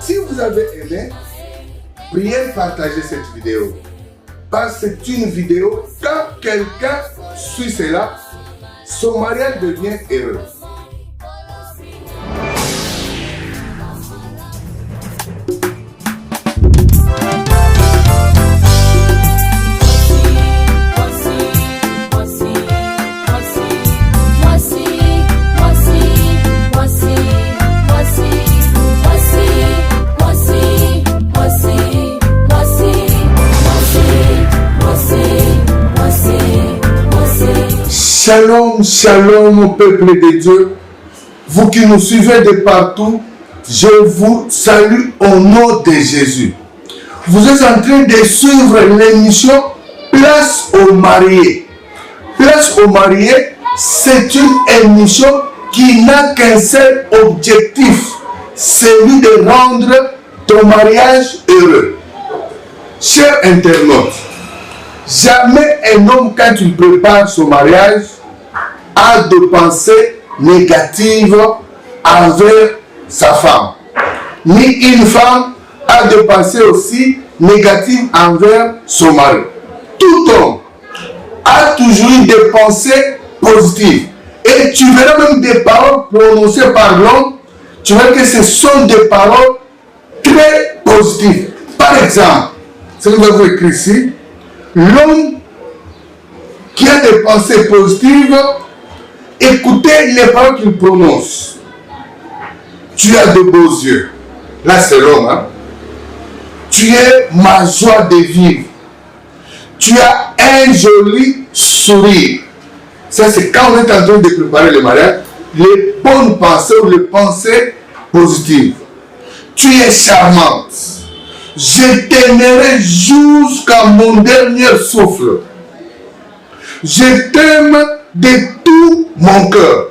Si vous avez aimé, priez partager cette vidéo. Parce que c'est une vidéo, quand quelqu'un suit cela, son mariage devient heureux. Shalom, shalom, peuple de Dieu. Vous qui nous suivez de partout, je vous salue au nom de Jésus. Vous êtes en train de suivre l'émission Place aux mariés. Place aux mariés, c'est une émission qui n'a qu'un seul objectif, celui de rendre ton mariage heureux. Chers internautes, jamais un homme, quand il prépare son mariage, a de pensées négatives envers sa femme. Ni une femme a de pensées aussi négatives envers son mari. Tout homme a toujours eu des pensées positives. Et tu verras même des paroles prononcées par l'homme, tu verras que ce sont des paroles très positives. Par exemple, ce que nous avons écrit ici, l'homme qui a des pensées positives, écoutez les paroles qu'il prononce. Tu as de beaux yeux. Là, c'est l'homme. Hein? Tu es ma joie de vivre. Tu as un joli sourire. Ça, c'est quand on est en train de préparer le mariage, les bonnes pensées ou les pensées positives. Tu es charmante. Je t'aimerai jusqu'à mon dernier souffle. Je t'aime de tout mon cœur.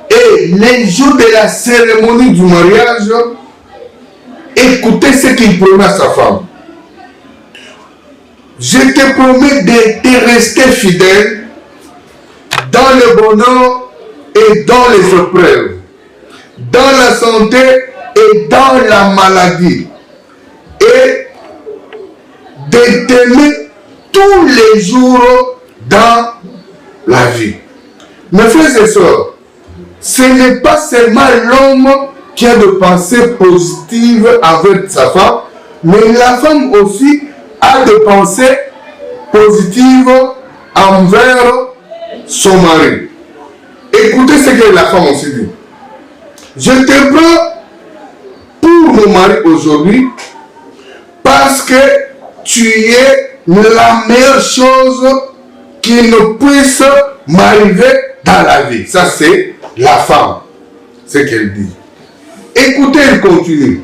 Et les jours de la cérémonie du mariage, écoutez ce qu'il promet à sa femme. Je te promets de te rester fidèle dans le bonheur et dans les épreuves, dans la santé et dans la maladie, et de t'aimer tous les jours dans la vie. Mes frères et sœurs, ce n'est pas seulement l'homme qui a des pensées positives envers sa femme, mais la femme aussi a des pensées positives envers son mari. Écoutez ce que la femme aussi dit. Je te prends pour mon mari aujourd'hui parce que tu es la meilleure chose qui ne puisse m'arriver dans la vie. Ça, c'est la femme. Ce qu'elle dit. Écoutez, elle continue.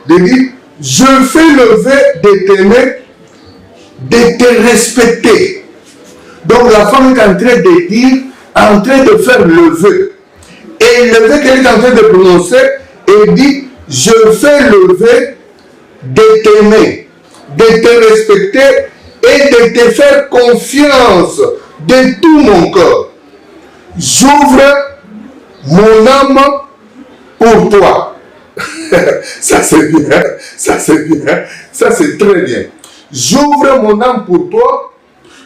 Elle dit, je fais le vœu de t'aimer, de te respecter. Donc la femme est en train de dire, en train de faire le vœu. Et le vœu qu'elle est en train de prononcer, elle dit, je fais le vœu de t'aimer, de te respecter et de te faire confiance de tout mon cœur. J'ouvre mon âme pour toi. Ça c'est bien, ça c'est bien, ça c'est très bien. J'ouvre mon âme pour toi.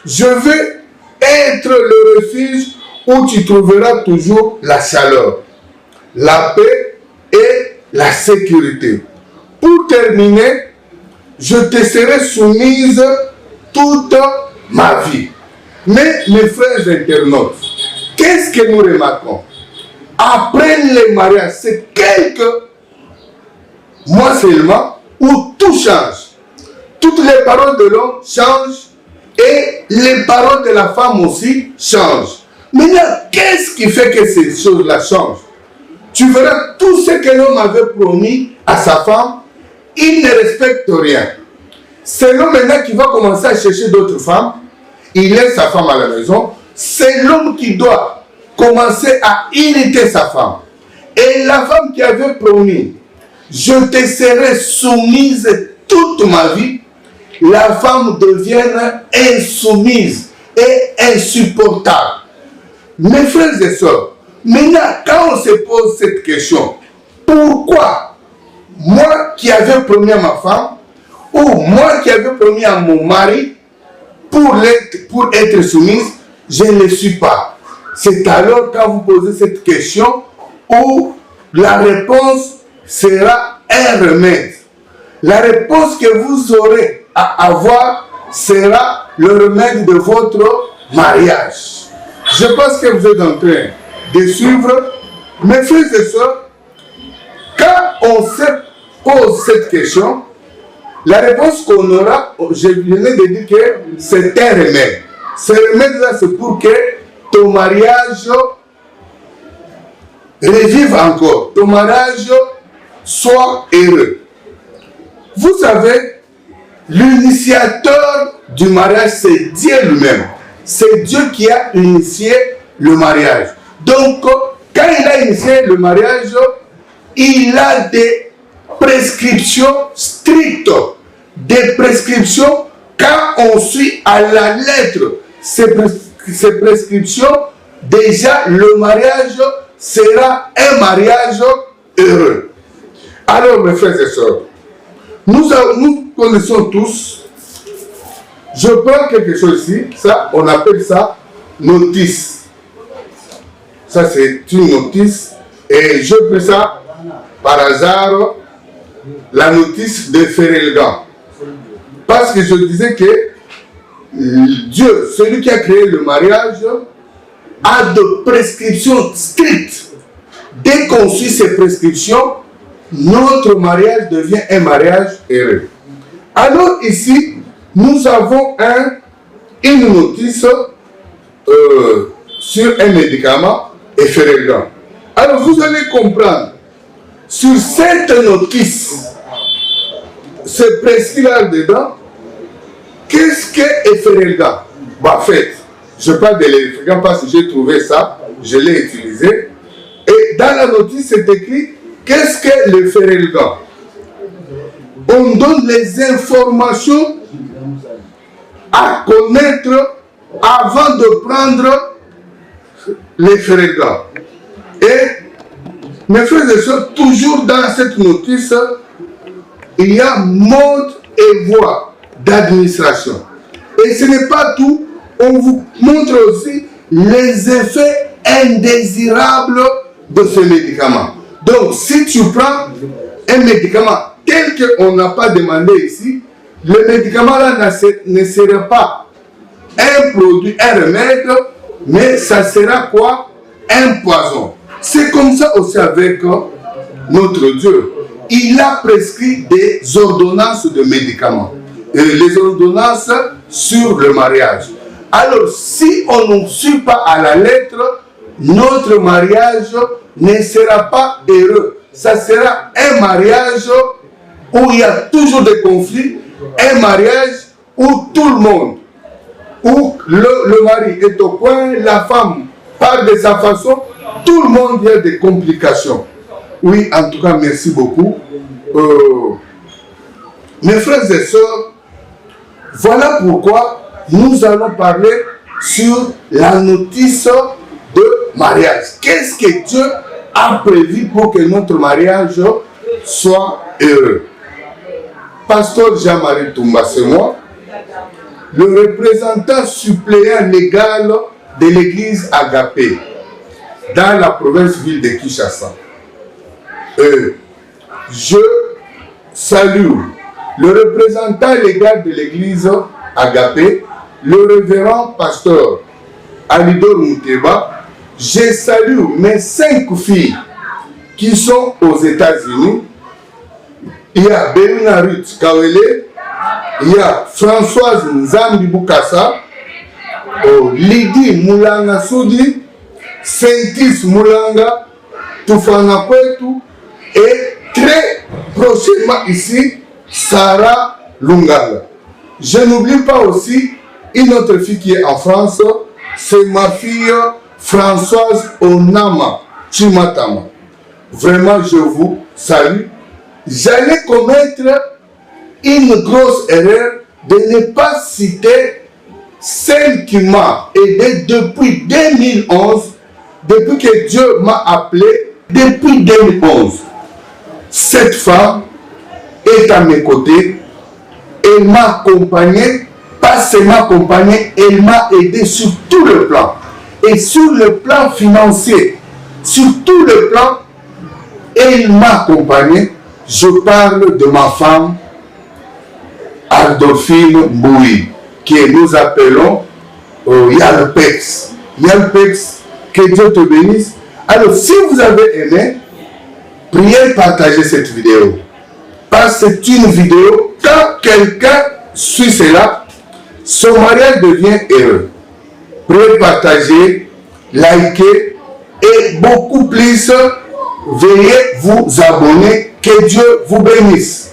Je veux être le refuge où tu trouveras toujours la chaleur, la paix et la sécurité. Pour terminer, je te serai soumise toute ma vie. Mais mes frères internautes, qu'est-ce que nous remarquons? Après le mariage, c'est quelques mois seulement où tout change. Toutes les paroles de l'homme changent et les paroles de la femme aussi changent. Maintenant, qu'est-ce qui fait que ces choses-là changent? Tu verras tout ce que l'homme avait promis à sa femme, il ne respecte rien. C'est l'homme maintenant qui va commencer à chercher d'autres femmes. Il laisse sa femme à la maison. C'est l'homme qui doit commencer à irriter sa femme. Et la femme qui avait promis, je te serai soumise toute ma vie, la femme devient insoumise et insupportable. Mes frères et sœurs, maintenant, quand on se pose cette question, pourquoi moi qui avais promis à ma femme, ou moi qui avais promis à mon mari pour être soumise, je ne le suis pas. C'est alors quand vous posez cette question où la réponse sera un remède. La réponse que vous aurez à avoir sera le remède de votre mariage. Je pense que vous êtes en train de suivre. Mes frères et sœurs, quand on se pose cette question, la réponse qu'on aura, je venais de dire que c'est un remède. Ce remède-là, c'est pour que ton mariage revive encore, ton mariage soit heureux. Vous savez, l'initiateur du mariage, c'est Dieu lui-même. C'est Dieu qui a initié le mariage. Donc, quand il a initié le mariage, il a des prescriptions strictes. Des prescriptions, quand on suit à la lettre ces prescriptions, déjà le mariage sera un mariage heureux. Alors, mes frères et sœurs, nous connaissons tous, je prends quelque chose ici, ça, on appelle ça notice. Ça, c'est une notice, et je fais ça par hasard, la notice de Ferelgan. Parce que je disais que Dieu, celui qui a créé le mariage, a de prescriptions strictes. Dès qu'on suit ces prescriptions, notre mariage devient un mariage heureux. Alors ici, nous avons une notice sur un médicament Efferelgan. Alors vous allez comprendre, sur cette notice, ce prescrit là-dedans, qu'est-ce que Efferelgan? En fait, je parle de l'Efferelgan parce que j'ai trouvé ça, je l'ai utilisé. Et dans la notice, c'est écrit, qu'est-ce que l'Efferelgan? On donne les informations à connaître avant de prendre l'Efferelgan. Et mes frères et sœurs, toujours dans cette notice, il y a mode et voie d'administration. Et ce n'est pas tout, on vous montre aussi les effets indésirables de ce médicament. Donc, si tu prends un médicament tel qu'on n'a pas demandé ici, le médicament là ne sera pas un produit, un remède, mais ça sera quoi? Un poison. C'est comme ça aussi avec notre Dieu. Il a prescrit des ordonnances de médicaments. Et les ordonnances sur le mariage. Alors, si on ne suit pas à la lettre, notre mariage ne sera pas heureux. Ça sera un mariage où il y a toujours des conflits, un mariage où tout le monde, où le mari est au coin, la femme parle de sa façon, tout le monde a des complications. Oui, en tout cas, merci beaucoup. Mes frères et sœurs, voilà pourquoi nous allons parler sur la notice de mariage. Qu'est-ce que Dieu a prévu pour que notre mariage soit heureux? Pasteur Jean-Marie Toumba, c'est moi, le représentant suppléant légal de l'église Agapé dans la province-ville de Kinshasa. Je salue le représentant légal de l'église Agapé, le révérend pasteur Alidor Mouteba. Je salue mes 5 filles qui sont aux États-Unis. Il y a Bérina Ruth Kawele, il y a Françoise Nzambi Boukassa, Lydie Moulanga Soudi, Saintis Moulanga, Toufana Kwetu, et très prochainement ici, Sarah Lungala. Je n'oublie pas aussi une autre fille qui est en France, c'est ma fille Françoise Onama Chimatama. Vraiment, je vous salue. J'allais commettre une grosse erreur de ne pas citer celle qui m'a aidé depuis 2011, depuis que Dieu m'a appelé, depuis 2011. Cette femme est à mes côtés. Elle m'a accompagné, pas seulement accompagné, elle m'a aidé sur tout le plan. Et sur le plan financier, sur tout le plan, elle m'a accompagné. Je parle de ma femme, Adolphine Mboui, que nous appelons Yalpex. Yalpex, que Dieu te bénisse. Alors, si vous avez aimé, priez partager cette vidéo. Parce que c'est une vidéo, quand quelqu'un suit cela, son mariage devient heureux. Priez partager, liker et beaucoup plus, veuillez vous abonner. Que Dieu vous bénisse.